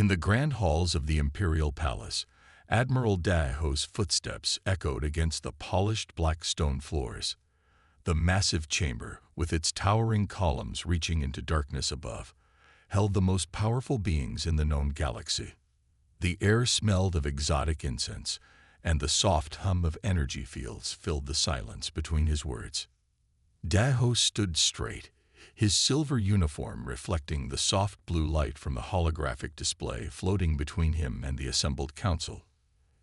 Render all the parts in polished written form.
In the grand halls of the Imperial Palace, Admiral Daho's footsteps echoed against the polished black stone floors. The massive chamber, with its towering columns reaching into darkness above, held the most powerful beings in the known galaxy. The air smelled of exotic incense, and the soft hum of energy fields filled the silence between his words. Daho stood straight, his silver uniform reflecting the soft blue light from the holographic display floating between him and the assembled council.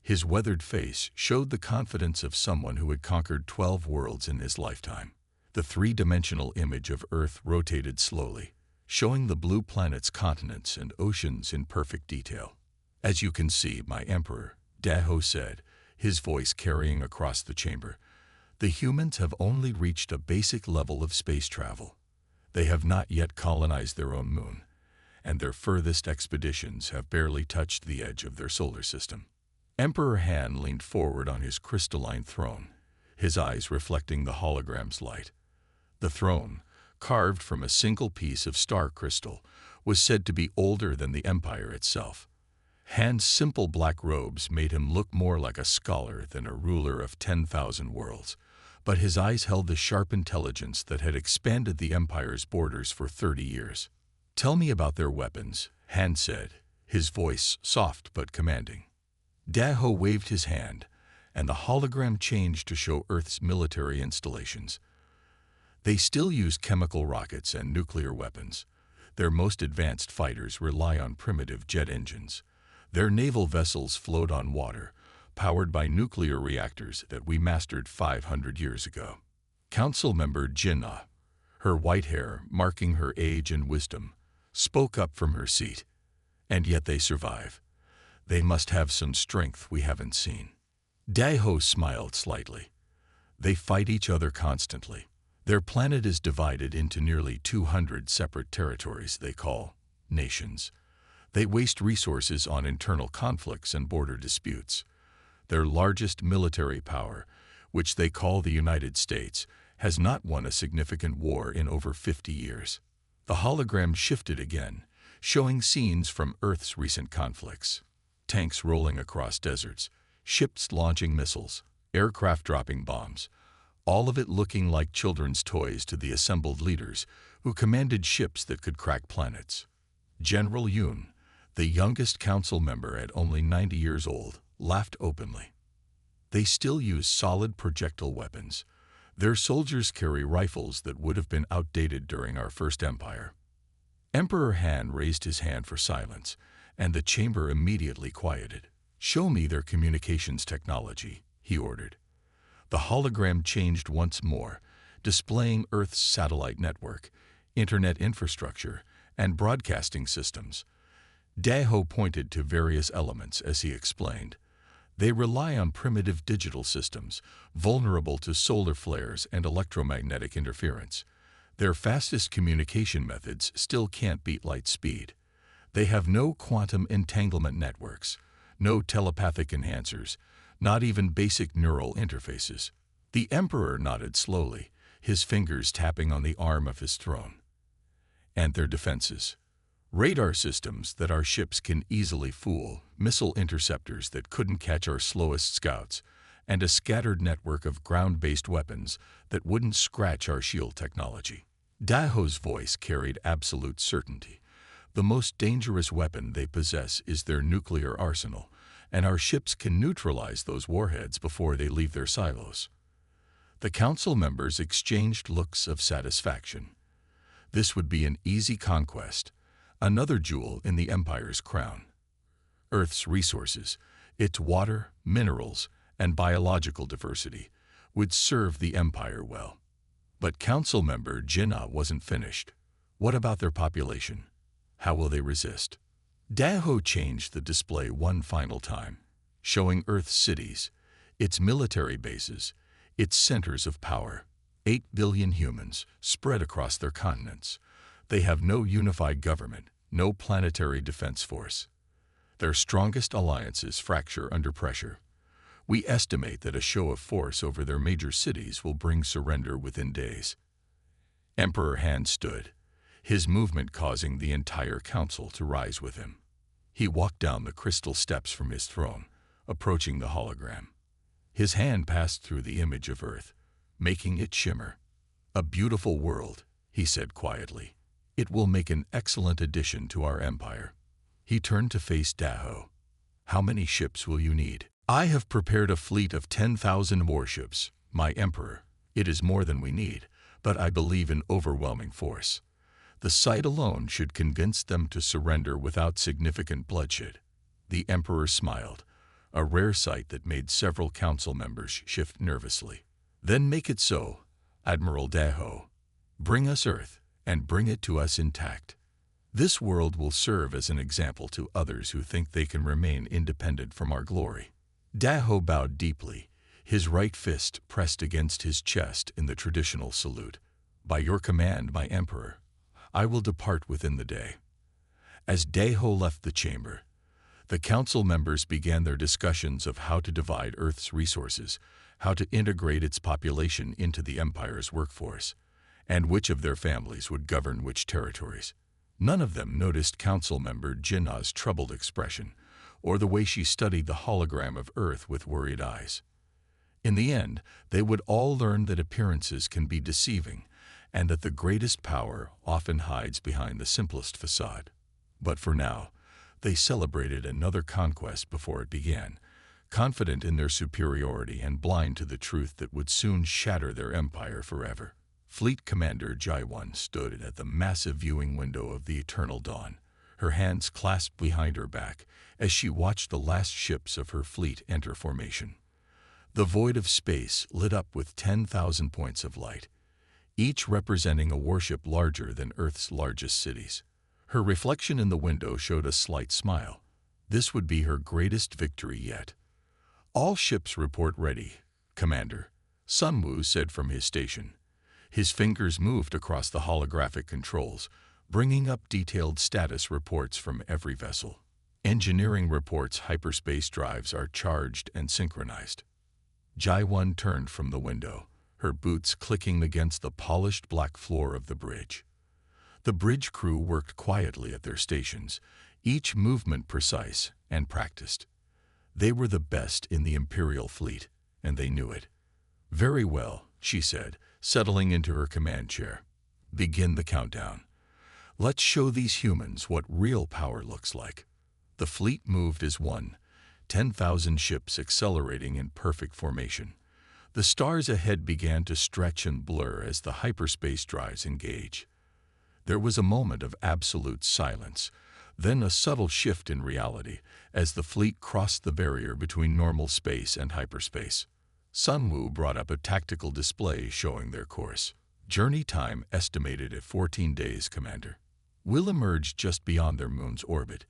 His weathered face showed the confidence of someone who had conquered 12 worlds in his lifetime. The three-dimensional image of Earth rotated slowly, showing the blue planet's continents and oceans in perfect detail. "As you can see, my Emperor," Daho said, his voice carrying across the chamber, "the humans have only reached a basic level of space travel. They have not yet colonized their own moon, and their furthest expeditions have barely touched the edge of their solar system." Emperor Han leaned forward on his crystalline throne, his eyes reflecting the hologram's light. The throne, carved from a single piece of star crystal, was said to be older than the Empire itself. Han's simple black robes made him look more like a scholar than a ruler of 10,000 worlds, but his eyes held the sharp intelligence that had expanded the Empire's borders for 30 years. "Tell me about their weapons," Han said, his voice soft but commanding. Daho waved his hand, and the hologram changed to show Earth's military installations. They still use chemical rockets and nuclear weapons. Their most advanced fighters rely on primitive jet engines. Their naval vessels float on water, powered by nuclear reactors that we mastered 500 years ago. Council member Jinnah, her white hair marking her age and wisdom, spoke up from her seat. "And yet they survive. They must have some strength we haven't seen." Daho smiled slightly. "They fight each other constantly. Their planet is divided into nearly 200 separate territories they call nations. They waste resources on internal conflicts and border disputes. Their largest military power, which they call the United States, has not won a significant war in over 50 years." The hologram shifted again, showing scenes from Earth's recent conflicts. Tanks rolling across deserts, ships launching missiles, aircraft dropping bombs, all of it looking like children's toys to the assembled leaders who commanded ships that could crack planets. General Yoon, the youngest council member at only 90 years old, laughed openly. "They still use solid projectile weapons. Their soldiers carry rifles that would have been outdated during our first empire." Emperor Han raised his hand for silence, and the chamber immediately quieted. "Show me their communications technology," he ordered. The hologram changed once more, displaying Earth's satellite network, internet infrastructure, and broadcasting systems. Daho pointed to various elements as he explained. "They rely on primitive digital systems, vulnerable to solar flares and electromagnetic interference. Their fastest communication methods still can't beat light speed. They have no quantum entanglement networks, no telepathic enhancers, not even basic neural interfaces." The Emperor nodded slowly, his fingers tapping on the arm of his throne. "And their defenses? Radar systems that our ships can easily fool, missile interceptors that couldn't catch our slowest scouts, and a scattered network of ground-based weapons that wouldn't scratch our shield technology." Daho's voice carried absolute certainty. "The most dangerous weapon they possess is their nuclear arsenal, and our ships can neutralize those warheads before they leave their silos." The council members exchanged looks of satisfaction. This would be an easy conquest, another jewel in the Empire's crown. Earth's resources, its water, minerals, and biological diversity, would serve the Empire well. But council member Jinnah wasn't finished. "What about their population? How will they resist?" Daho changed the display one final time, showing Earth's cities, its military bases, its centers of power. 8 billion humans spread across their continents. They have no unified government, no planetary defense force. Their strongest alliances fracture under pressure. We estimate that a show of force over their major cities will bring surrender within days. Emperor Han stood, his movement causing the entire council to rise with him. He walked down the crystal steps from his throne, approaching the hologram. His hand passed through the image of Earth, making it shimmer. "A beautiful world," he said quietly. "It will make an excellent addition to our empire." He turned to face Daho. "How many ships will you need?" "I have prepared a fleet of 10,000 warships, my emperor. It is more than we need, but I believe in overwhelming force. The sight alone should convince them to surrender without significant bloodshed." The emperor smiled, a rare sight that made several council members shift nervously. "Then make it so, Admiral Daho. Bring us Earth, and bring it to us intact. This world will serve as an example to others who think they can remain independent from our glory." Daho bowed deeply, his right fist pressed against his chest in the traditional salute. "By your command, my emperor, I will depart within the day." As Daho left the chamber, the council members began their discussions of how to divide Earth's resources, how to integrate its population into the empire's workforce, and which of their families would govern which territories. None of them noticed council member Jinnah's troubled expression, or the way she studied the hologram of Earth with worried eyes. In the end, they would all learn that appearances can be deceiving, and that the greatest power often hides behind the simplest facade. But for now, they celebrated another conquest before it began, confident in their superiority and blind to the truth that would soon shatter their empire forever. Fleet Commander Jaiwan stood at the massive viewing window of the eternal dawn, her hands clasped behind her back as she watched the last ships of her fleet enter formation. The void of space lit up with 10,000 points of light, each representing a warship larger than Earth's largest cities. Her reflection in the window showed a slight smile. This would be her greatest victory yet. "All ships report ready, Commander," Sunwoo said from his station. His fingers moved across the holographic controls, bringing up detailed status reports from every vessel. Engineering reports hyperspace drives are charged and synchronized. Jaiwan turned from the window, her boots clicking against the polished black floor of the bridge. The bridge crew worked quietly at their stations, each movement precise and practiced. They were the best in the Imperial fleet, and they knew it. "Very well," she said, settling into her command chair. "Begin the countdown. Let's show these humans what real power looks like." The fleet moved as one, 10,000 ships accelerating in perfect formation. The stars ahead began to stretch and blur as the hyperspace drives engage. There was a moment of absolute silence, then a subtle shift in reality as the fleet crossed the barrier between normal space and hyperspace. Sunwoo brought up a tactical display showing their course. "Journey time estimated at 14 days, Commander. We'll emerge just beyond their moon's orbit,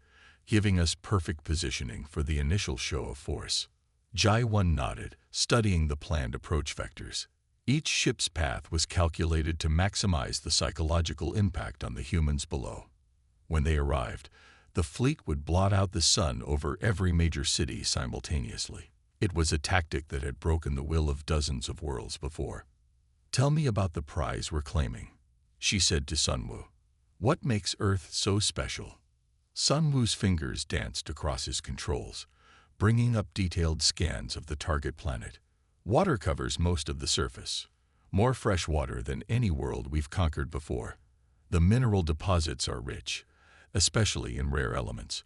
giving us perfect positioning for the initial show of force." Jaiwan nodded, studying the planned approach vectors. Each ship's path was calculated to maximize the psychological impact on the humans below. When they arrived, the fleet would blot out the sun over every major city simultaneously. It was a tactic that had broken the will of dozens of worlds before. "Tell me about the prize we're claiming," she said to Sunwoo. "What makes Earth so special?" Sunwoo's fingers danced across his controls, bringing up detailed scans of the target planet. "Water covers most of the surface, more fresh water than any world we've conquered before. The mineral deposits are rich, especially in rare elements.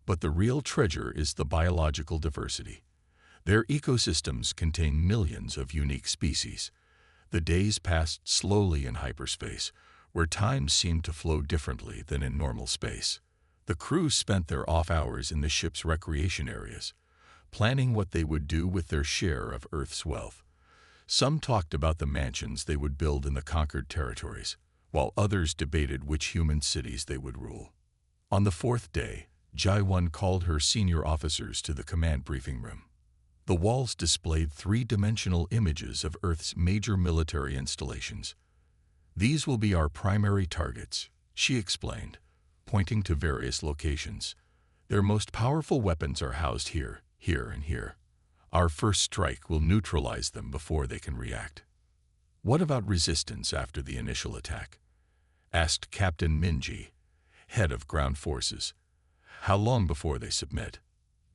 But the real treasure is the biological diversity. Their ecosystems contain millions of unique species. The days passed slowly in hyperspace, where time seemed to flow differently than in normal space. The crew spent their off hours in the ship's recreation areas, planning what they would do with their share of Earth's wealth. Some talked about the mansions they would build in the conquered territories, while others debated which human cities they would rule. On the fourth day, Jaiwan called her senior officers to the command briefing room. The walls displayed three-dimensional images of Earth's major military installations. "These will be our primary targets," she explained, pointing to various locations. "Their most powerful weapons are housed here, here, and here. Our first strike will neutralize them before they can react." "What about resistance after the initial attack?" asked Captain Minji, head of ground forces. How long before they submit?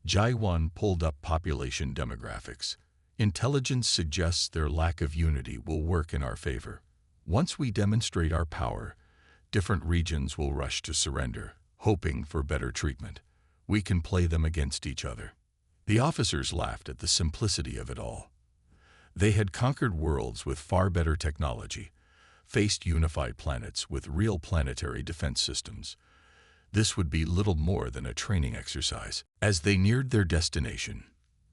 Jai-1 pulled up population demographics. Intelligence suggests their lack of unity will work in our favor. Once we demonstrate our power, different regions will rush to surrender, hoping for better treatment. We can play them against each other. The officers laughed at the simplicity of it all. They had conquered worlds with far better technology, faced unified planets with real planetary defense systems. This would be little more than a training exercise. As they neared their destination,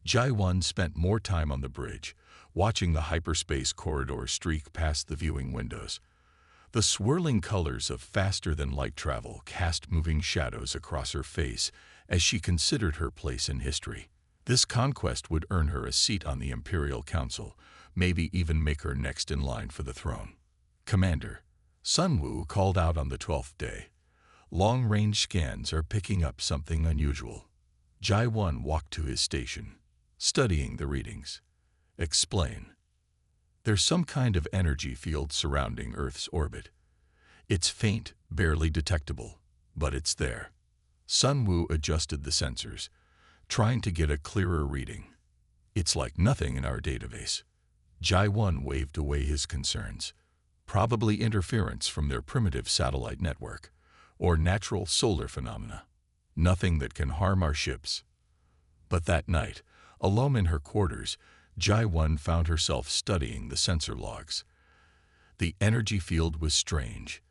Jai-1 spent more time on the bridge, watching the hyperspace corridor streak past the viewing windows. The swirling colors of faster-than-light travel cast moving shadows across her face as she considered her place in history. This conquest would earn her a seat on the Imperial Council, maybe even make her next in line for the throne. Commander, Sun Wu called out on the 12th day. Long-range scans are picking up something unusual. Jai-1 walked to his station, studying the readings. Explain. There's some kind of energy field surrounding Earth's orbit. It's faint, barely detectable, but it's there. Sun Wu adjusted the sensors, trying to get a clearer reading. It's like nothing in our database. Jai-1 waved away his concerns. Probably interference from their primitive satellite network, or natural solar phenomena. Nothing that can harm our ships. But that night, alone in her quarters, Jai-1 found herself studying the sensor logs. The energy field was strange.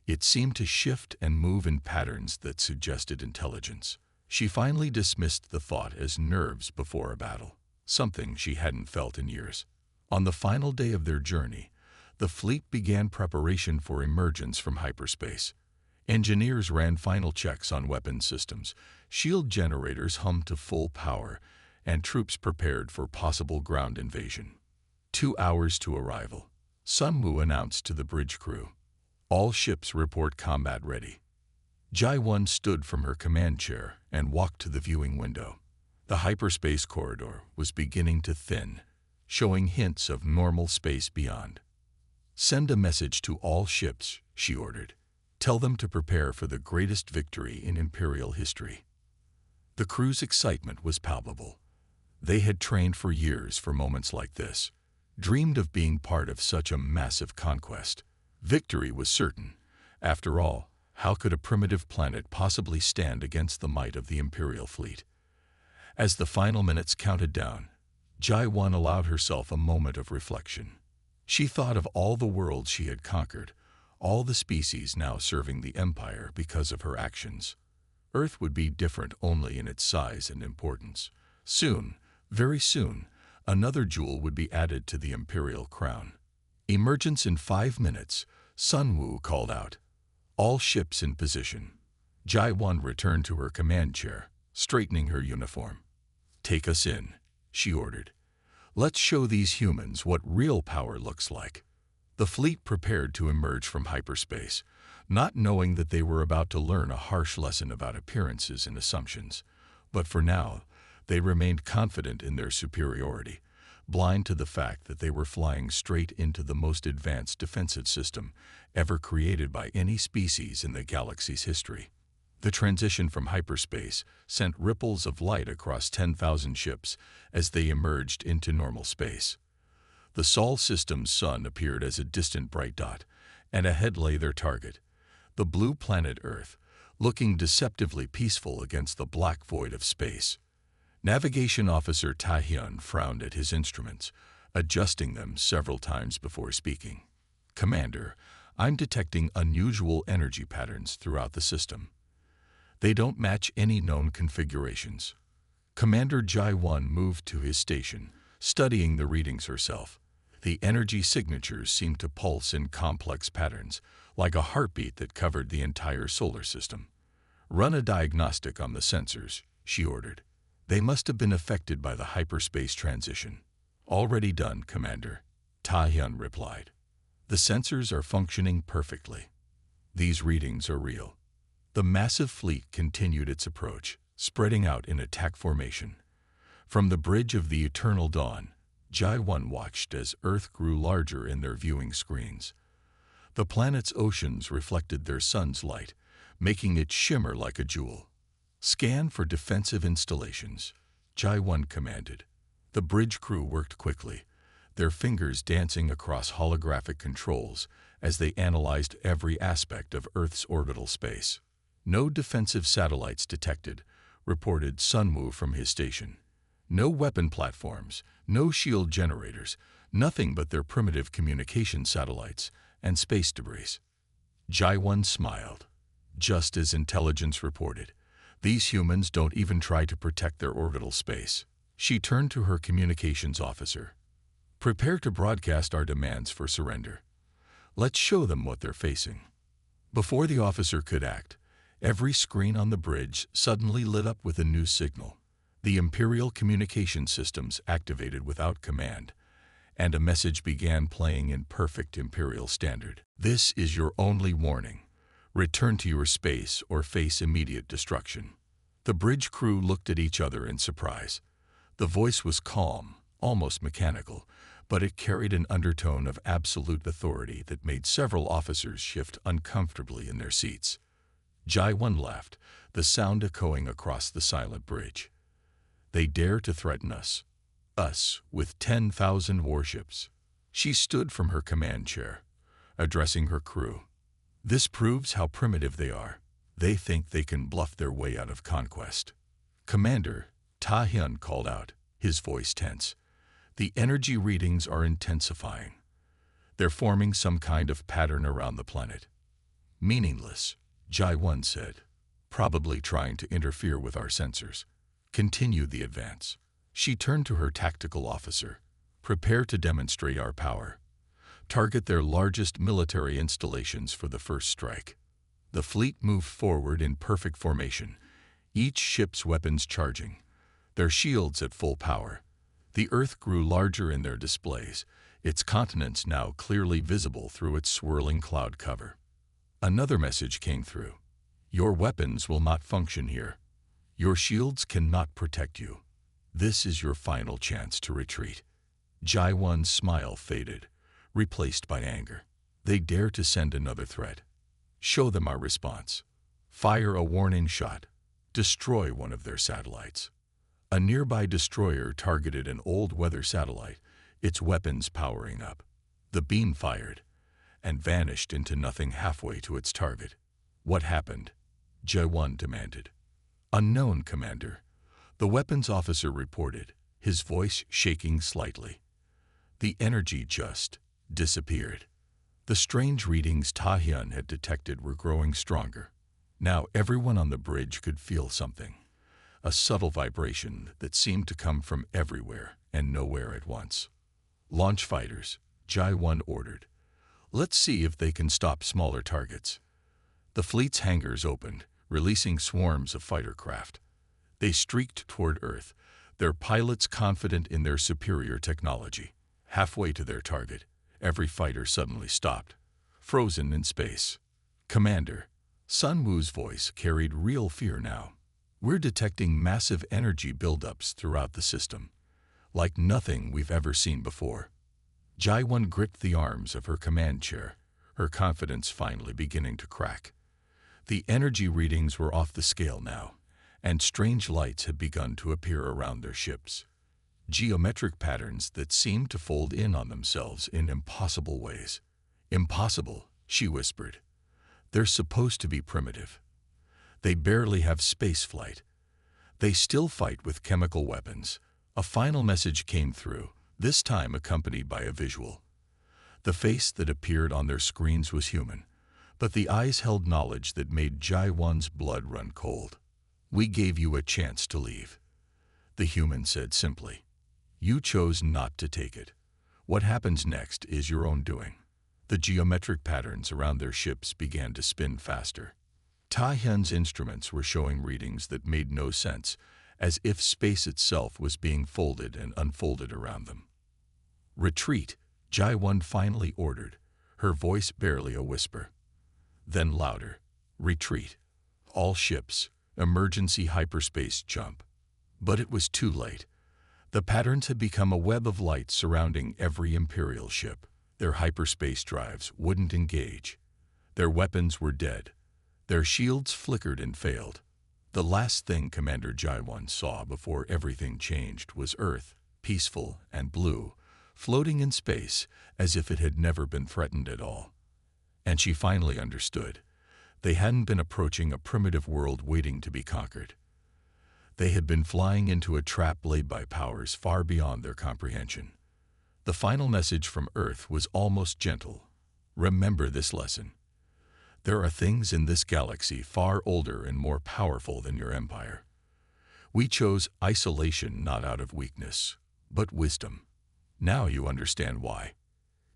It seemed to shift and move in patterns that suggested intelligence. She finally dismissed the thought as nerves before a battle, something she hadn't felt in years. On the final day of their journey, the fleet began preparation for emergence from hyperspace. Engineers ran final checks on weapon systems, shield generators hummed to full power, and troops prepared for possible ground invasion. 2 hours to arrival. Sun Wu announced to the bridge crew. All ships report combat ready. Jai-1 stood from her command chair and walked to the viewing window. The hyperspace corridor was beginning to thin, showing hints of normal space beyond. Send a message to all ships, she ordered. Tell them to prepare for the greatest victory in Imperial history. The crew's excitement was palpable. They had trained for years for moments like this, dreamed of being part of such a massive conquest. Victory was certain. After all, how could a primitive planet possibly stand against the might of the Imperial fleet? As the final minutes counted down, Jai-1 allowed herself a moment of reflection. She thought of all the worlds she had conquered, all the species now serving the Empire because of her actions. Earth would be different only in its size and importance. Soon, very soon, another jewel would be added to the Imperial crown. Emergence in 5 minutes, Sun Wu called out. All ships in position. Jai-1 returned to her command chair, straightening her uniform. Take us in, she ordered. Let's show these humans what real power looks like. The fleet prepared to emerge from hyperspace, not knowing that they were about to learn a harsh lesson about appearances and assumptions. But for now, they remained confident in their superiority, blind to the fact that they were flying straight into the most advanced defensive system ever created by any species in the galaxy's history. The transition from hyperspace sent ripples of light across 10,000 ships as they emerged into normal space. The Sol system's sun appeared as a distant bright dot, and ahead lay their target, the blue planet Earth, looking deceptively peaceful against the black void of space. Navigation Officer Taehyun frowned at his instruments, adjusting them several times before speaking. Commander, I'm detecting unusual energy patterns throughout the system. They don't match any known configurations. Commander Jai-1 moved to his station, studying the readings herself. The energy signatures seemed to pulse in complex patterns, like a heartbeat that covered the entire solar system. Run a diagnostic on the sensors, she ordered. They must have been affected by the hyperspace transition. Already done, Commander, Taehyun replied. The sensors are functioning perfectly. These readings are real. The massive fleet continued its approach, spreading out in attack formation. From the bridge of the Eternal Dawn, Jai-1 watched as Earth grew larger in their viewing screens. The planet's oceans reflected their sun's light, making it shimmer like a jewel. Scan for defensive installations, Jai-1 commanded. The bridge crew worked quickly, their fingers dancing across holographic controls as they analyzed every aspect of Earth's orbital space. No defensive satellites detected, reported Sunwoo from his station. No weapon platforms, no shield generators, nothing but their primitive communication satellites and space debris. Jai-1 smiled. Just as intelligence reported, these humans don't even try to protect their orbital space. She turned to her communications officer. Prepare to broadcast our demands for surrender. Let's show them what they're facing. Before the officer could act, every screen on the bridge suddenly lit up with a new signal. The Imperial communication systems activated without command, and a message began playing in perfect Imperial standard. This is your only warning. Return to your space or face immediate destruction. The bridge crew looked at each other in surprise. The voice was calm, almost mechanical, but it carried an undertone of absolute authority that made several officers shift uncomfortably in their seats. Jai-1 laughed, the sound echoing across the silent bridge. They dare to threaten us. Us, with 10,000 warships. She stood from her command chair, addressing her crew. This proves how primitive they are. They think they can bluff their way out of conquest. Commander, Ta-hyun called out, his voice tense. The energy readings are intensifying. They're forming some kind of pattern around the planet. Meaningless, Jai-1 said, probably trying to interfere with our sensors. Continue the advance. She turned to her tactical officer. Prepare to demonstrate our power. Target their largest military installations for the first strike. The fleet moved forward in perfect formation, each ship's weapons charging, their shields at full power. The Earth grew larger in their displays, its continents now clearly visible through its swirling cloud cover. Another message came through. Your weapons will not function here. Your shields cannot protect you. This is your final chance to retreat. Jai-1's smile faded, replaced by anger. They dare to send another threat. Show them our response. Fire a warning shot. Destroy one of their satellites. A nearby destroyer targeted an old weather satellite, its weapons powering up. The beam fired and vanished into nothing halfway to its target. What happened? Jai-1 demanded. Unknown, Commander. The weapons officer reported, his voice shaking slightly. The energy just disappeared. The strange readings Ta-hyun had detected were growing stronger. Now everyone on the bridge could feel something. A subtle vibration that seemed to come from everywhere and nowhere at once. Launch fighters, Jai-1 ordered. Let's see if they can stop smaller targets. The fleet's hangars opened, releasing swarms of fighter craft. They streaked toward Earth, their pilots confident in their superior technology. Halfway to their target, every fighter suddenly stopped, frozen in space. Commander, Sunwoo's voice carried real fear now. We're detecting massive energy buildups throughout the system, like nothing we've ever seen before. Jai-1 gripped the arms of her command chair, her confidence finally beginning to crack. The energy readings were off the scale now, and strange lights had begun to appear around their ships. Geometric patterns that seemed to fold in on themselves in impossible ways. Impossible, she whispered. They're supposed to be primitive. They barely have space flight. They still fight with chemical weapons. A final message came through, this time accompanied by a visual. The face that appeared on their screens was human, but the eyes held knowledge that made Jai-1's blood run cold. We gave you a chance to leave, the human said simply. You chose not to take it. What happens next is your own doing. The geometric patterns around their ships began to spin faster. Ta-hyun's instruments were showing readings that made no sense, as if space itself was being folded and unfolded around them. Retreat, Jai-1 finally ordered, her voice barely a whisper. Then louder. Retreat. All ships, emergency hyperspace jump. But it was too late. The patterns had become a web of light surrounding every Imperial ship. Their hyperspace drives wouldn't engage. Their weapons were dead. Their shields flickered and failed. The last thing Commander Jaiwan saw before everything changed was Earth, peaceful and blue, floating in space as if it had never been threatened at all. And she finally understood. They hadn't been approaching a primitive world waiting to be conquered. They had been flying into a trap laid by powers far beyond their comprehension. The final message from Earth was almost gentle. Remember this lesson. There are things in this galaxy far older and more powerful than your empire. We chose isolation not out of weakness, but wisdom. Now you understand why.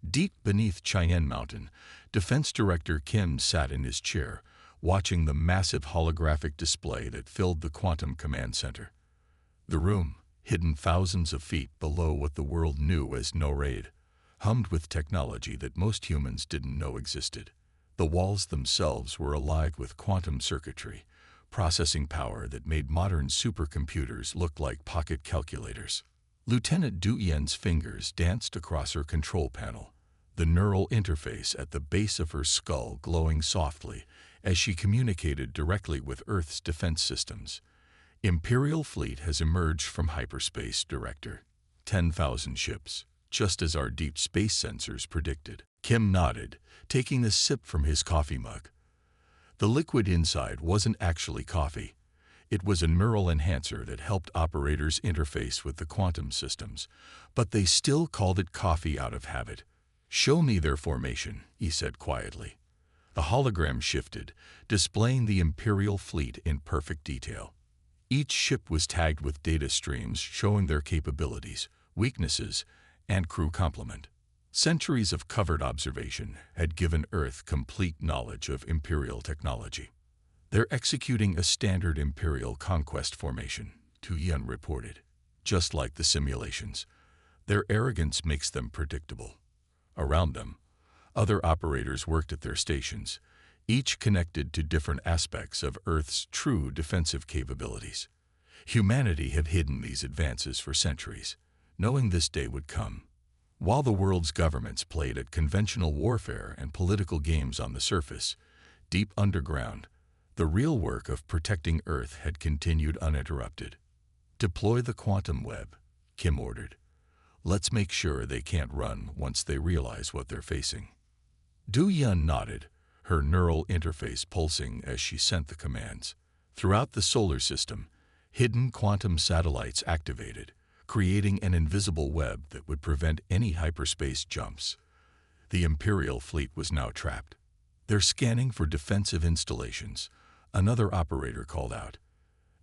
Deep beneath Cheyenne Mountain, Defense Director Kim sat in his chair, watching the massive holographic display that filled the Quantum Command Center. The room, hidden thousands of feet below what the world knew as No Raid, hummed with technology that most humans didn't know existed. The walls themselves were alive with quantum circuitry, processing power that made modern supercomputers look like pocket calculators. Lieutenant Du Yen's fingers danced across her control panel, the neural interface at the base of her skull glowing softly as she communicated directly with Earth's defense systems. Imperial fleet has emerged from hyperspace, Director. 10,000 ships, just as our deep space sensors predicted. Kim nodded, taking a sip from his coffee mug. The liquid inside wasn't actually coffee. It was a neural enhancer that helped operators interface with the quantum systems, but they still called it coffee out of habit. "Show me their formation," he said quietly. The hologram shifted, displaying the Imperial fleet in perfect detail. Each ship was tagged with data streams showing their capabilities, weaknesses, and crew complement. Centuries of covered observation had given Earth complete knowledge of Imperial technology. "They're executing a standard Imperial conquest formation," Tu Yen reported. "Just like the simulations. Their arrogance makes them predictable." Around them, other operators worked at their stations, each connected to different aspects of Earth's true defensive capabilities. Humanity had hidden these advances for centuries, knowing this day would come. While the world's governments played at conventional warfare and political games on the surface, deep underground, the real work of protecting Earth had continued uninterrupted. "Deploy the quantum web," Kim ordered. "Let's make sure they can't run once they realize what they're facing." Du Yen nodded, her neural interface pulsing as she sent the commands. Throughout the solar system, hidden quantum satellites activated, creating an invisible web that would prevent any hyperspace jumps. The Imperial fleet was now trapped. "They're scanning for defensive installations," another operator called out.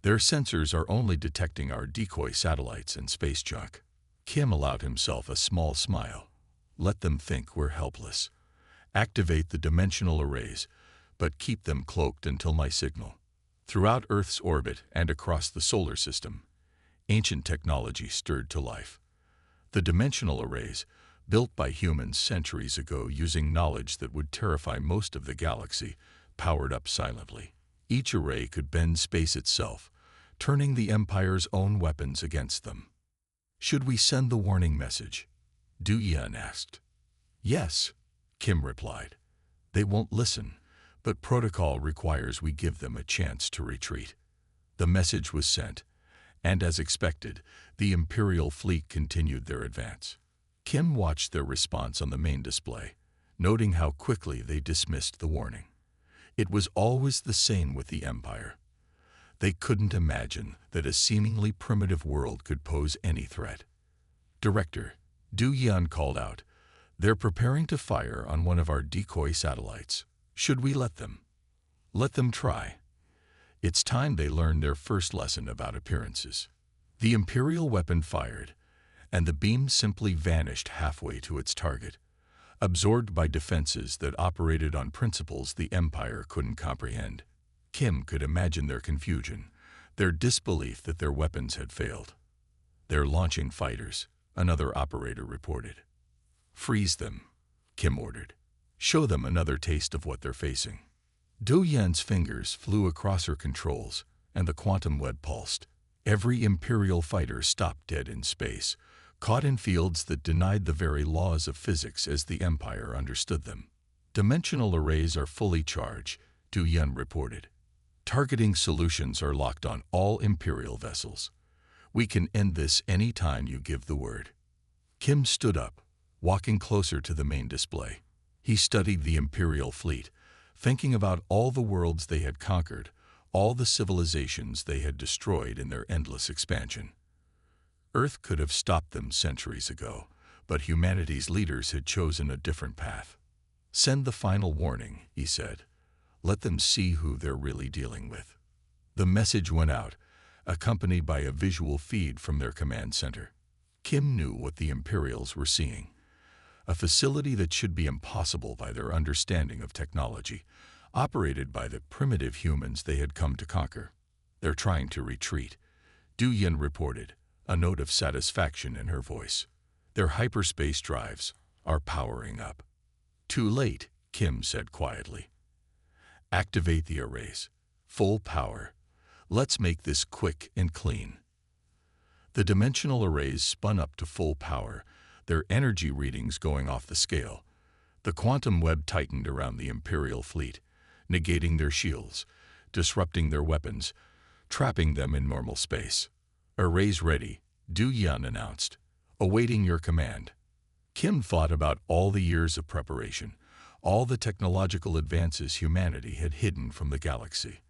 "Their sensors are only detecting our decoy satellites and space junk." Kim allowed himself a small smile. "Let them think we're helpless. Activate the dimensional arrays, but keep them cloaked until my signal." Throughout Earth's orbit and across the solar system, ancient technology stirred to life. The dimensional arrays, built by humans centuries ago using knowledge that would terrify most of the galaxy, powered up silently. Each array could bend space itself, turning the Empire's own weapons against them. "Should we send the warning message?" Du Yen asked. "Yes," Kim replied. "They won't listen, but protocol requires we give them a chance to retreat." The message was sent, and as expected, the Imperial fleet continued their advance. Kim watched their response on the main display, noting how quickly they dismissed the warning. It was always the same with the Empire. They couldn't imagine that a seemingly primitive world could pose any threat. "Director," Du Yen called out, "they're preparing to fire on one of our decoy satellites. Should we let them?" "Let them try. It's time they learned their first lesson about appearances." The Imperial weapon fired, and the beam simply vanished halfway to its target, absorbed by defenses that operated on principles the Empire couldn't comprehend. Kim could imagine their confusion, their disbelief that their weapons had failed. "They're launching fighters," another operator reported. "Freeze them," Kim ordered. "Show them another taste of what they're facing." Du Yen's fingers flew across her controls, and the quantum web pulsed. Every Imperial fighter stopped dead in space, caught in fields that denied the very laws of physics as the Empire understood them. "Dimensional arrays are fully charged," Du Yen reported. Targeting solutions are locked on all Imperial vessels. We can end this any time you give the word. Kim stood up, walking closer to the main display. He studied the Imperial fleet, thinking about all the worlds they had conquered, all the civilizations they had destroyed in their endless expansion. Earth could have stopped them centuries ago, but humanity's leaders had chosen a different path. "Send the final warning," he said. "Let them see who they're really dealing with." The message went out, accompanied by a visual feed from their command center. Kim knew what the Imperials were seeing. A facility that should be impossible by their understanding of technology, operated by the primitive humans they had come to conquer. "They're trying to retreat," Du Yin reported, a note of satisfaction in her voice. "Their hyperspace drives are powering up." "Too late," Kim said quietly. "Activate the arrays. Full power. Let's make this quick and clean." The dimensional arrays spun up to full power, their energy readings going off the scale. The quantum web tightened around the Imperial fleet, negating their shields, disrupting their weapons, trapping them in normal space. "Arrays ready," Du Yin announced. "Awaiting your command." Kim thought about all the years of preparation, all the technological advances humanity had hidden from the galaxy.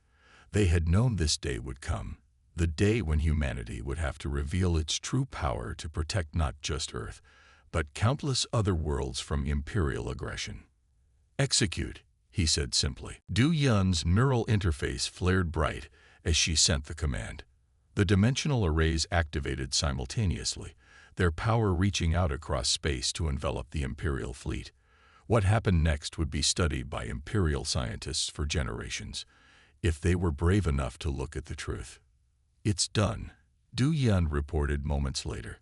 They had known this day would come, the day when humanity would have to reveal its true power to protect not just Earth, but countless other worlds from Imperial aggression. "Execute," he said simply. Du Yin's neural interface flared bright as she sent the command. The dimensional arrays activated simultaneously, their power reaching out across space to envelop the Imperial fleet. What happened next would be studied by Imperial scientists for generations, if they were brave enough to look at the truth. "It's done," Du Yin reported moments later.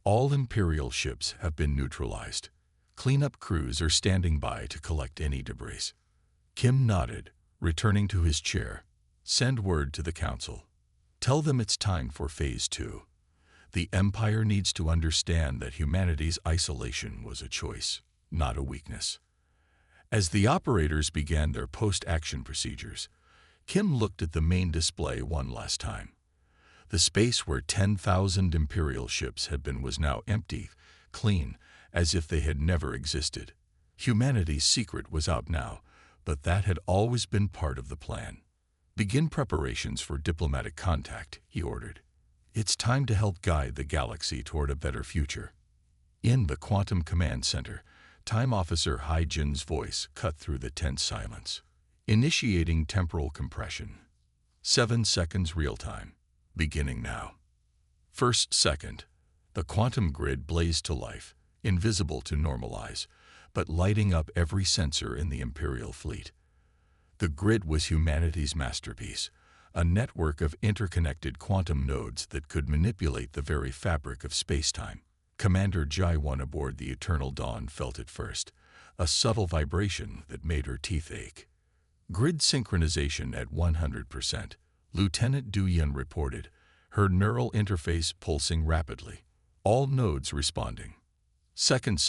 "All Imperial ships have been neutralized. Cleanup crews are standing by to collect any debris." Kim nodded, returning to his chair. "Send word to the Council. Tell them it's time for Phase 2. The Empire needs to understand that humanity's isolation was a choice, not a weakness." As the operators began their post-action procedures, Kim looked at the main display one last time. The space where 10,000 Imperial ships had been was now empty, clean, as if they had never existed. Humanity's secret was out now, but that had always been part of the plan. "Begin preparations for diplomatic contact," he ordered. "It's time to help guide the galaxy toward a better future." In the Quantum Command Center, Time Officer Hai Jin's voice cut through the tense silence. "Initiating temporal compression. 7 seconds real time. Beginning now." First second, the quantum grid blazed to life, invisible to normal eyes, but lighting up every sensor in the Imperial fleet. The grid was humanity's masterpiece, a network of interconnected quantum nodes that could manipulate the very fabric of space-time. Commander Jai-1 aboard the Eternal Dawn felt it first, a subtle vibration that made her teeth ache. "Grid synchronization at 100%, Lieutenant Du Yin reported, her neural interface pulsing rapidly. All nodes responding. Second,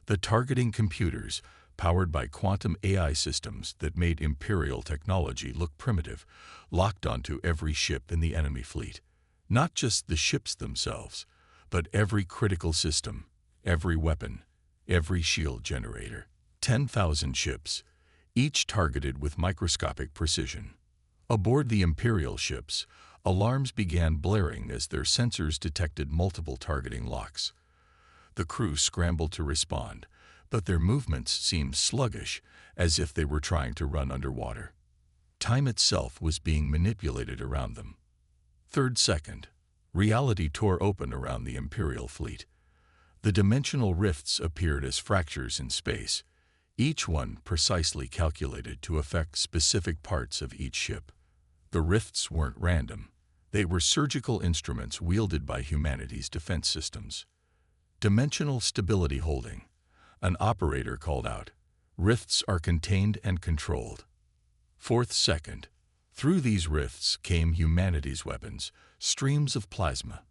the targeting computers, powered by quantum AI systems that made Imperial technology look primitive, locked onto every ship in the enemy fleet. Not just the ships themselves, but every critical system, every weapon, every shield generator. 10,000 ships, each targeted with microscopic precision. Aboard the Imperial ships, alarms began blaring as their sensors detected multiple targeting locks. The crew scrambled to respond, but their movements seemed sluggish, as if they were trying to run underwater. Time itself was being manipulated around them. Second, reality tore open around the Imperial fleet. The dimensional rifts appeared as fractures in space, each one precisely calculated to affect specific parts of each ship. The rifts weren't random. They were surgical instruments wielded by humanity's defense systems. "Dimensional stability holding," an operator called out. "Rifts are contained and controlled." Second, through these rifts came humanity's weapons, streams of plasma,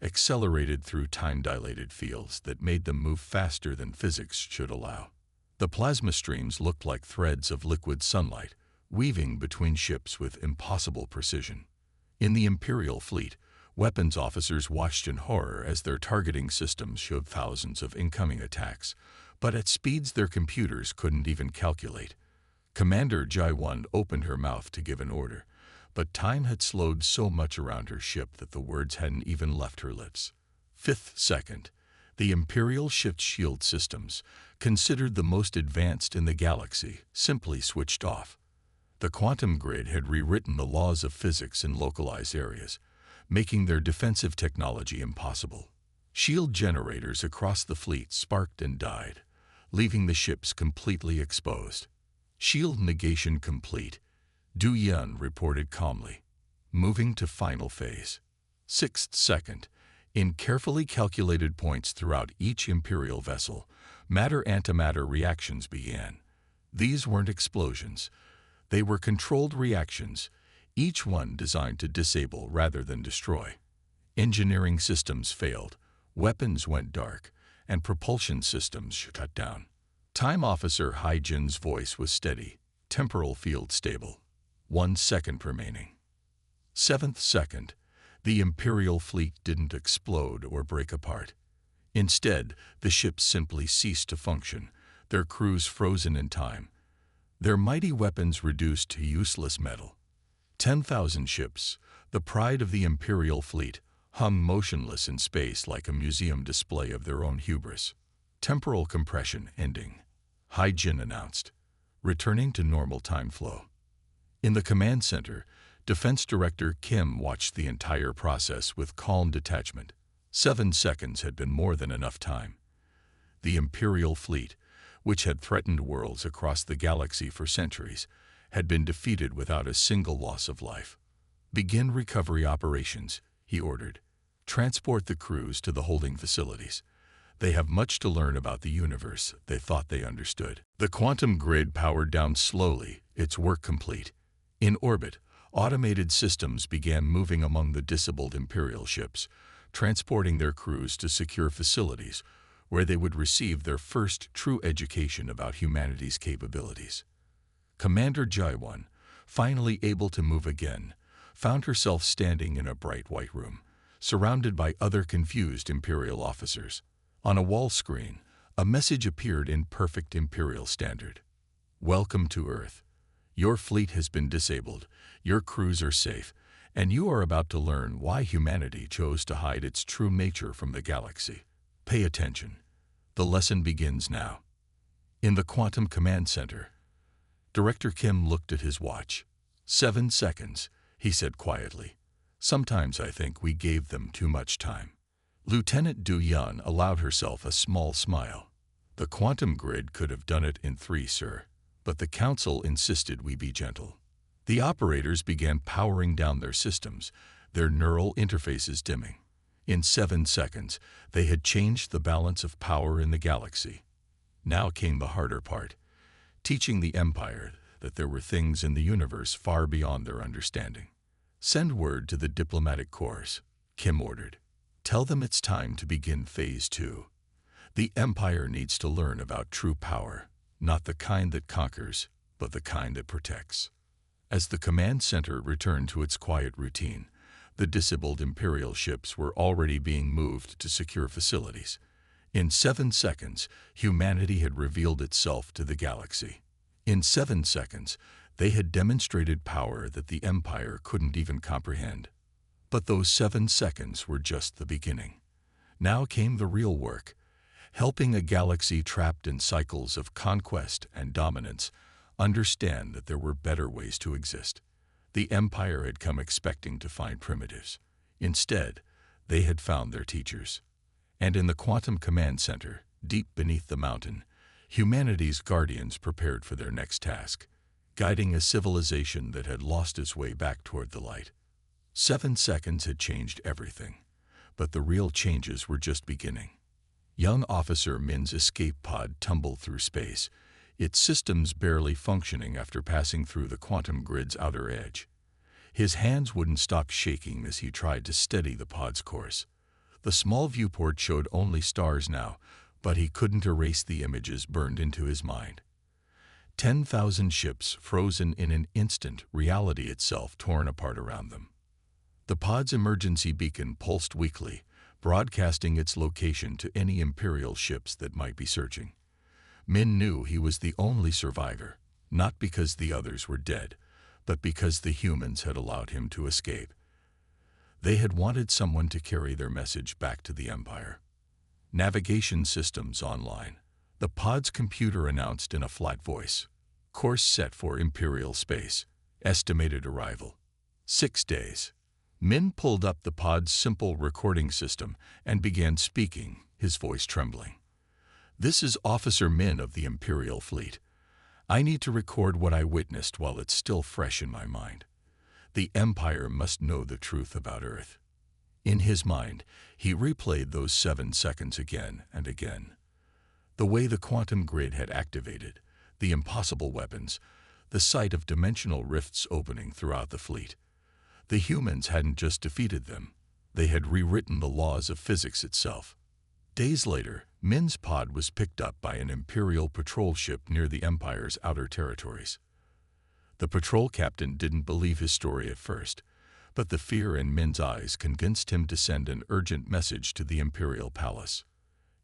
accelerated through time-dilated fields that made them move faster than physics should allow. The plasma streams looked like threads of liquid sunlight, weaving between ships with impossible precision. In the Imperial fleet, weapons officers watched in horror as their targeting systems showed thousands of incoming attacks, but at speeds their computers couldn't even calculate. Commander Jai-1 opened her mouth to give an order, but time had slowed so much around her ship that the words hadn't even left her lips. Fifth second, the Imperial ship's shield systems, considered the most advanced in the galaxy, simply switched off. The quantum grid had rewritten the laws of physics in localized areas, making their defensive technology impossible. Shield generators across the fleet sparked and died, leaving the ships completely exposed. Shield negation complete, Du Yun reported calmly. Moving to final phase. Sixth second, in carefully calculated points throughout each Imperial vessel, matter-antimatter reactions began. These weren't explosions. They were controlled reactions, each one designed to disable rather than destroy. Engineering systems failed, weapons went dark, and propulsion systems shut down. Time Officer Hai Jin's voice was steady, temporal field stable. 1 second remaining. Seventh second, the Imperial fleet didn't explode or break apart. Instead, the ships simply ceased to function, their crews frozen in time, their mighty weapons reduced to useless metal. 10,000 ships, the pride of the Imperial fleet, hung motionless in space like a museum display of their own hubris. Temporal compression ending, Hai Jin announced, returning to normal time flow. In the command center, Defense Director Kim watched the entire process with calm detachment. 7 seconds had been more than enough time. The Imperial fleet, which had threatened worlds across the galaxy for centuries, had been defeated without a single loss of life. Begin recovery operations, he ordered. Transport the crews to the holding facilities. They have much to learn about the universe they thought they understood. The quantum grid powered down slowly, its work complete. In orbit, automated systems began moving among the disabled Imperial ships, transporting their crews to secure facilities where they would receive their first true education about humanity's capabilities. Commander Jai-1, finally able to move again, found herself standing in a bright white room, surrounded by other confused Imperial officers. On a wall screen, a message appeared in perfect Imperial standard. Welcome to Earth. Your fleet has been disabled, your crews are safe, and you are about to learn why humanity chose to hide its true nature from the galaxy. Pay attention. The lesson begins now. In the Quantum Command Center, Director Kim looked at his watch. 7 seconds, he said quietly. Sometimes I think we gave them too much time. Lieutenant Du Yun allowed herself a small smile. The quantum grid could have done it in 3, sir, but the Council insisted we be gentle. The operators began powering down their systems, their neural interfaces dimming. In 7 seconds, they had changed the balance of power in the galaxy. Now came the harder part, teaching the Empire that there were things in the universe far beyond their understanding. Send word to the diplomatic corps, Kim ordered. Tell them it's time to begin Phase 2. The Empire needs to learn about true power, not the kind that conquers, but the kind that protects. As the command center returned to its quiet routine, the disabled Imperial ships were already being moved to secure facilities. In 7 seconds, humanity had revealed itself to the galaxy. In 7 seconds, they had demonstrated power that the Empire couldn't even comprehend. But those 7 seconds were just the beginning. Now came the real work, helping a galaxy trapped in cycles of conquest and dominance understand that there were better ways to exist. The Empire had come expecting to find primitives. Instead, they had found their teachers. And in the Quantum Command Center, deep beneath the mountain, humanity's guardians prepared for their next task, guiding a civilization that had lost its way back toward the light. 7 seconds had changed everything, but the real changes were just beginning. Young Officer Min's escape pod tumbled through space, its systems barely functioning after passing through the quantum grid's outer edge. His hands wouldn't stop shaking as he tried to steady the pod's course. The small viewport showed only stars now, but he couldn't erase the images burned into his mind. 10,000 ships frozen in an instant, reality itself torn apart around them. The pod's emergency beacon pulsed weakly, broadcasting its location to any Imperial ships that might be searching. Min knew he was the only survivor, not because the others were dead, but because the humans had allowed him to escape. They had wanted someone to carry their message back to the Empire. Navigation systems online. The pod's computer announced in a flat voice. Course set for Imperial space. Estimated arrival: 6 days. Min pulled up the pod's simple recording system and began speaking, his voice trembling. "This is Officer Min of the Imperial fleet. I need to record what I witnessed while it's still fresh in my mind. The Empire must know the truth about Earth." In his mind, he replayed those 7 seconds again and again. The way the quantum grid had activated, the impossible weapons, the sight of dimensional rifts opening throughout the fleet. The humans hadn't just defeated them, they had rewritten the laws of physics itself. Days later, Min's pod was picked up by an Imperial patrol ship near the Empire's outer territories. The patrol captain didn't believe his story at first, but the fear in Min's eyes convinced him to send an urgent message to the Imperial palace.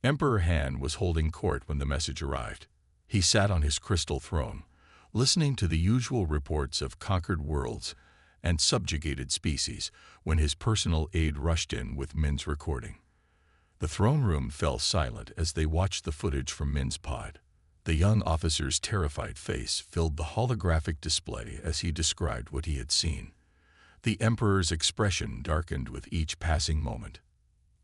Emperor Han was holding court when the message arrived. He sat on his crystal throne, listening to the usual reports of conquered worlds and subjugated species when his personal aide rushed in with Min's recording. The throne room fell silent as they watched the footage from Min's pod. The young officer's terrified face filled the holographic display as he described what he had seen. The Emperor's expression darkened with each passing moment.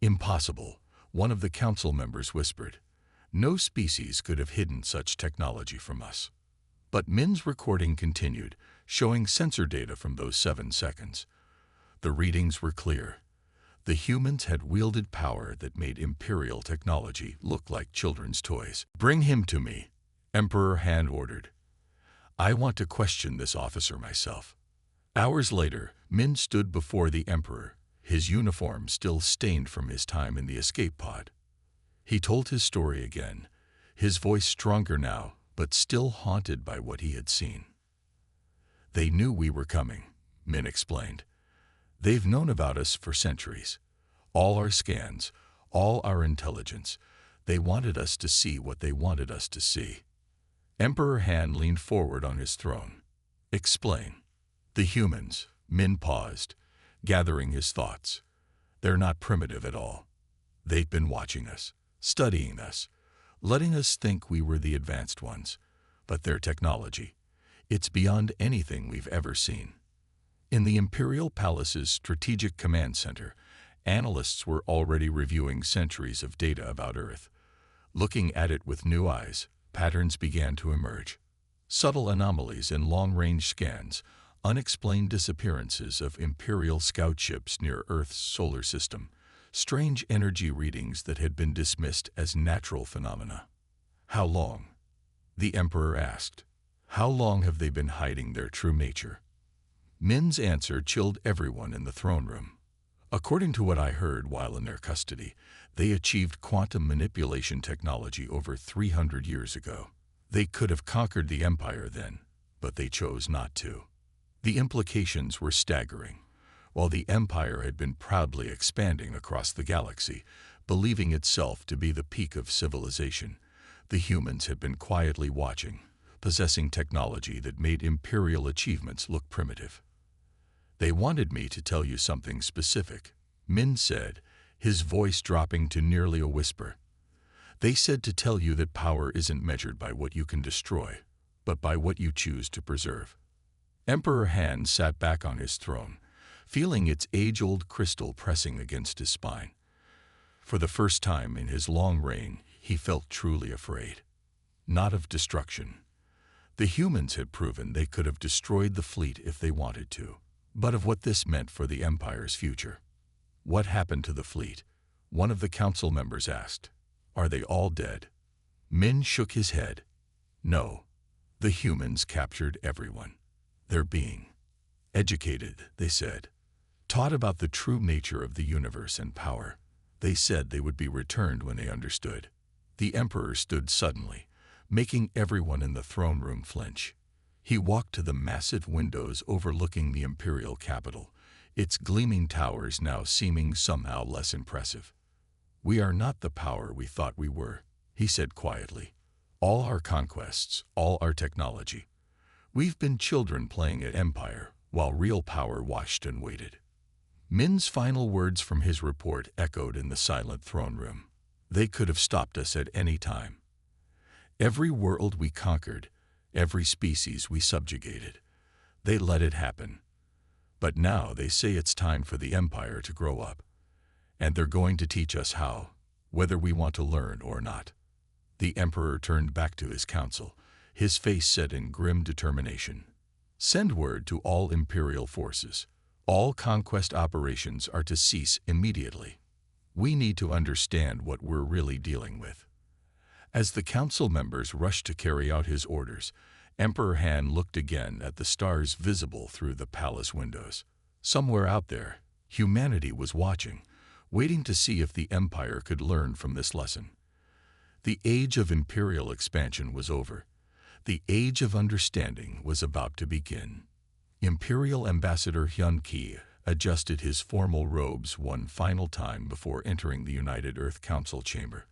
"Impossible," one of the council members whispered. "No species could have hidden such technology from us." But Min's recording continued, showing sensor data from those 7 seconds. The readings were clear. The humans had wielded power that made Imperial technology look like children's toys. "Bring him to me," Emperor Han ordered. "I want to question this officer myself." Hours later, Min stood before the Emperor, his uniform still stained from his time in the escape pod. He told his story again, his voice stronger now, but still haunted by what he had seen. "They knew we were coming," Min explained. "They've known about us for centuries. All our scans, all our intelligence. They wanted us to see what they wanted us to see." Emperor Han leaned forward on his throne. "Explain." "The humans," Min paused, gathering his thoughts. "They're not primitive at all. They've been watching us, studying us, letting us think we were the advanced ones. But their technology, it's beyond anything we've ever seen." In the Imperial Palace's Strategic Command Center, analysts were already reviewing centuries of data about Earth. Looking at it with new eyes, patterns began to emerge. Subtle anomalies in long-range scans, unexplained disappearances of Imperial scout ships near Earth's solar system, strange energy readings that had been dismissed as natural phenomena. "How long?" the Emperor asked. "How long have they been hiding their true nature?" Min's answer chilled everyone in the throne room. "According to what I heard while in their custody, they achieved quantum manipulation technology over 300 years ago. They could have conquered the Empire then, but they chose not to." The implications were staggering. While the Empire had been proudly expanding across the galaxy, believing itself to be the peak of civilization, the humans had been quietly watching, possessing technology that made Imperial achievements look primitive. "They wanted me to tell you something specific," Min said, his voice dropping to nearly a whisper. "They said to tell you that power isn't measured by what you can destroy, but by what you choose to preserve." Emperor Han sat back on his throne, feeling its age-old crystal pressing against his spine. For the first time in his long reign, he felt truly afraid. Not of destruction. The humans had proven they could have destroyed the fleet if they wanted to, but of what this meant for the Empire's future. "What happened to the fleet?" one of the council members asked. "Are they all dead?" Min shook his head. "No. The humans captured everyone. They're being educated," they said. "Taught about the true nature of the universe and power. They said they would be returned when they understood." The Emperor stood suddenly, making everyone in the throne room flinch. He walked to the massive windows overlooking the Imperial capital, its gleaming towers now seeming somehow less impressive. "We are not the power we thought we were," he said quietly. "All our conquests, all our technology. We've been children playing at Empire, while real power watched and waited." Min's final words from his report echoed in the silent throne room. "They could have stopped us at any time. Every world we conquered, every species we subjugated, they let it happen. But now they say it's time for the Empire to grow up. And they're going to teach us how, whether we want to learn or not." The Emperor turned back to his council, his face set in grim determination. "Send word to all Imperial forces. All conquest operations are to cease immediately. We need to understand what we're really dealing with." As the council members rushed to carry out his orders, Emperor Han looked again at the stars visible through the palace windows. Somewhere out there, humanity was watching, waiting to see if the Empire could learn from this lesson. The age of Imperial expansion was over. The age of understanding was about to begin. Imperial Ambassador Hyun Ki adjusted his formal robes one final time before entering the United Earth Council chamber.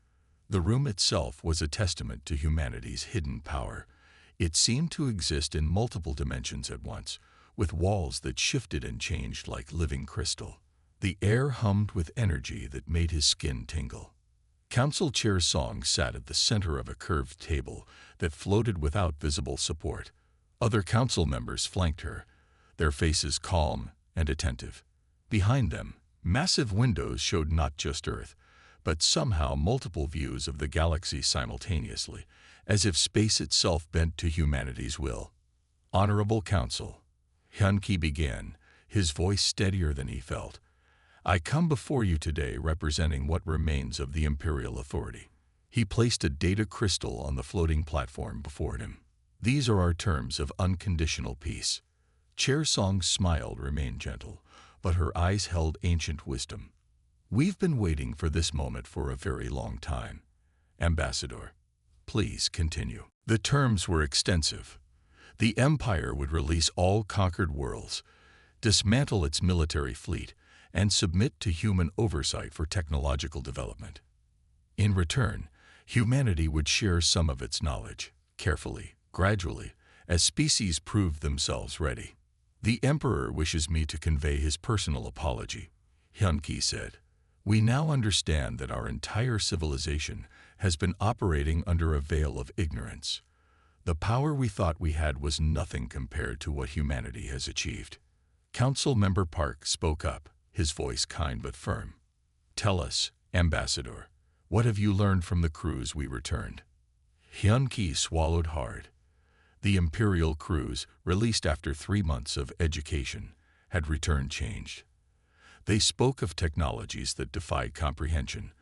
The room itself was a testament to humanity's hidden power. It seemed to exist in multiple dimensions at once, with walls that shifted and changed like living crystal. The air hummed with energy that made his skin tingle. Council Chair Song sat at the center of a curved table that floated without visible support. Other council members flanked her, their faces calm and attentive. Behind them, massive windows showed not just Earth, but somehow multiple views of the galaxy simultaneously, as if space itself bent to humanity's will. "Honorable Council," Hyun Ki began, his voice steadier than he felt. "I come before you today representing what remains of the Imperial authority." He placed a data crystal on the floating platform before him. "These are our terms of unconditional peace." Chair Song's smile remained gentle, but her eyes held ancient wisdom. "We've been waiting for this moment for a very long time. Ambassador, please continue." The terms were extensive. The Empire would release all conquered worlds, dismantle its military fleet, and submit to human oversight for technological development. In return, humanity would share some of its knowledge, carefully, gradually, as species proved themselves ready. "The Emperor wishes me to convey his personal apology," Hyun Ki said. "We now understand that our entire civilization has been operating under a veil of ignorance. The power we thought we had was nothing compared to what humanity has achieved." Council Member Park spoke up, his voice kind but firm. "Tell us, Ambassador, what have you learned from the crews we returned?" Hyun Ki swallowed hard. The Imperial crews, released after 3 months of education, had returned changed. They spoke of technologies that defied comprehension,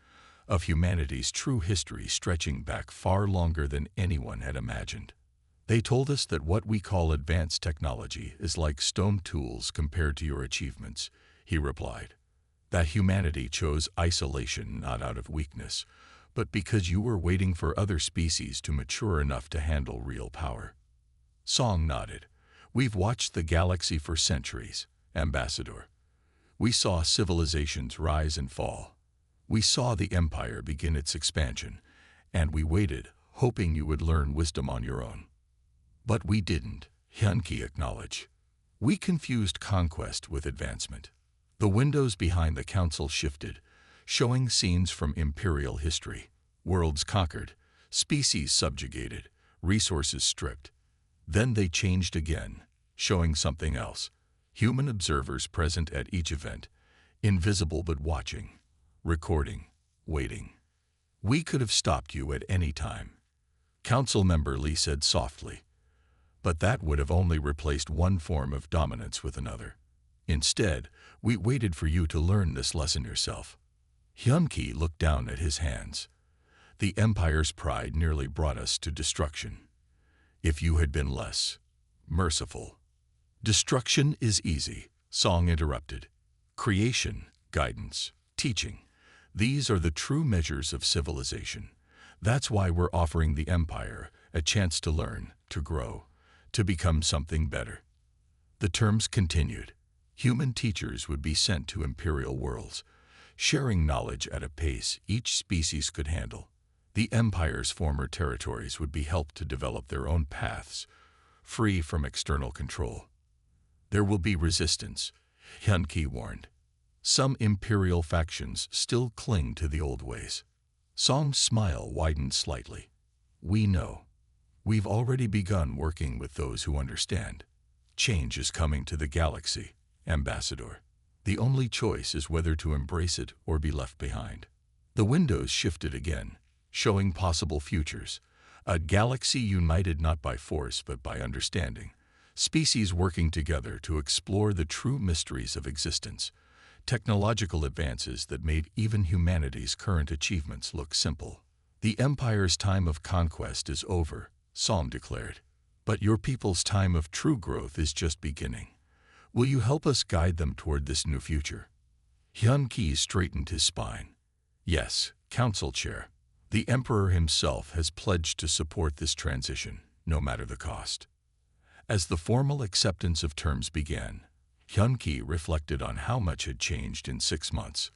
of humanity's true history stretching back far longer than anyone had imagined. "They told us that what we call advanced technology is like stone tools compared to your achievements," he replied. "That humanity chose isolation not out of weakness, but because you were waiting for other species to mature enough to handle real power." Song nodded. "We've watched the galaxy for centuries, Ambassador. We saw civilizations rise and fall. We saw the Empire begin its expansion, and we waited, hoping you would learn wisdom on your own. But we didn't," Hyun Ki acknowledged. "We confused conquest with advancement." The windows behind the council shifted, showing scenes from Imperial history. Worlds conquered, species subjugated, resources stripped. Then they changed again, showing something else. Human observers present at each event, invisible but watching, recording, waiting. "We could have stopped you at any time," Council Member Lee said softly. "But that would have only replaced one form of dominance with another. Instead, we waited for you to learn this lesson yourself." Hyun Ki looked down at his hands. "The Empire's pride nearly brought us to destruction. If you had been less merciful." "Destruction is easy," Song interrupted. "Creation, guidance, teaching. These are the true measures of civilization. That's why we're offering the Empire a chance to learn, to grow, to become something better. The terms continued. Human teachers would be sent to Imperial worlds, sharing knowledge at a pace each species could handle. The Empire's former territories would be helped to develop their own paths, free from external control. There will be resistance, Hyun-Ki warned. Some Imperial factions still cling to the old ways. Song's smile widened slightly. We know. We've already begun working with those who understand. Change is coming to the galaxy, Ambassador. The only choice is whether to embrace it or be left behind. The windows shifted again, showing possible futures. A galaxy united not by force but by understanding. Species working together to explore the true mysteries of existence. Technological advances that made even humanity's current achievements look simple. The Empire's time of conquest is over, Song declared. But your people's time of true growth is just beginning. Will you help us guide them toward this new future? Hyun-Ki straightened his spine. Yes, Council Chair. The Emperor himself has pledged to support this transition, no matter the cost. As the formal acceptance of terms began, Hyun-Ki reflected on how much had changed in 6 months.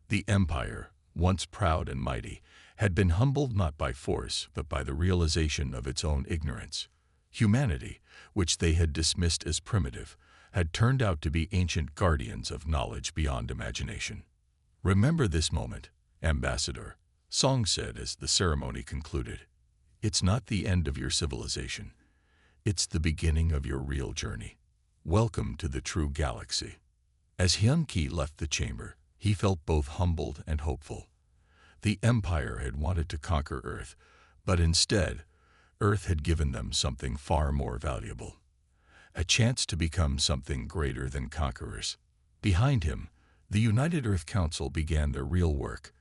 The Empire, once proud and mighty, had been humbled not by force but by the realization of its own ignorance. Humanity, which they had dismissed as primitive, had turned out to be ancient guardians of knowledge beyond imagination. Remember this moment, Ambassador, Song said as the ceremony concluded. It's not the end of your civilization. It's the beginning of your real journey. Welcome to the true galaxy. As Hyun-Ki left the chamber, he felt both humbled and hopeful. The Empire had wanted to conquer Earth, but instead, Earth had given them something far more valuable. A chance to become something greater than conquerors. Behind him, the United Earth Council began their real work,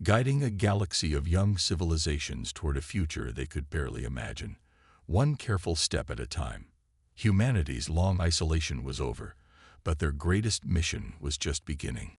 guiding a galaxy of young civilizations toward a future they could barely imagine, one careful step at a time. Humanity's long isolation was over, but their greatest mission was just beginning.